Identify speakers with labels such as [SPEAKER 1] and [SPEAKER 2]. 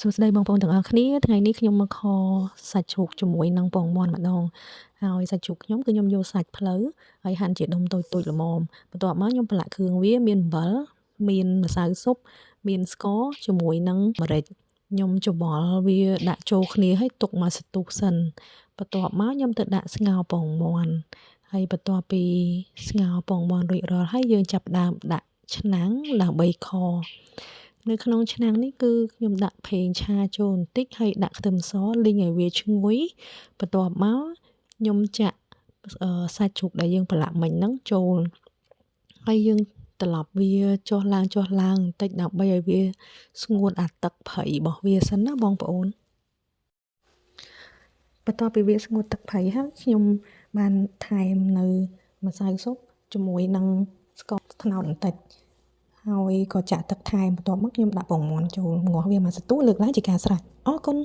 [SPEAKER 1] សួស្តីបងប្អូនទាំងអស់គ្នាថ្ងៃនេះខ្ញុំមកខសាច់ជ្រូកជាមួយនឹងពងមាន់ម្ដងហើយសាច់ជ្រូកខ្ញុំគឺខ្ញុំយកសាច់ផ្លូវហើយហាន់ជាដុំតូចៗល្មមបន្ទាប់មកខ្ញុំប្រឡាក់គ្រឿងវាមានអំបិលមានម្សៅស៊ុបមានស្ករជាមួយនឹងម្រេចខ្ញុំច្របល់វាដាក់ចូលគ្នាហើយទុកមកសន្ទុះសិនបន្ទាប់មកខ្ញុំទៅដាក់ស្ងោរពងមាន់ហើយបន្ទាប់ពីស្ងោរពងមាន់រួចរាល់ហើយយើងចាប់ផ្ដើមដាក់ឆ្នាំងដើម្បីខនៅក្នុងឆ្នាំងនេះគឺខ្ញុំដាក់ប្រេងឆាចូលបន្តិចហើយដាក់ខ្ទឹមសលីងឲ្យវាឈ្ងុយបន្ទាប់មកខ្ញុំចាក់សាច់ជ្រូកដែលយើងប្រឡាក់មិញហ្នឹងចូលហើយយើងត្រឡប់វាចុះឡើងបន្តិចដើម្បីឲ្យវាស្ងួតអាទឹកប្រៃរបស់វាសិនណាបងប្អូនបន្ទាប់ពីវាស្ងួតទឹកប្រៃហើយខ្ញុំបានថែមនៅម្សៅស៊ុបជាមួយនឹងស្ករត្នោតបន្តិចហើយក៏ចាក់ទឹកថែមបន្ទាប់មកខ្ញុំដាក់ពងមាន់ចូលងាស់វាមកសន្ទុះលើកឡើងជាការស្រេចអរគុណ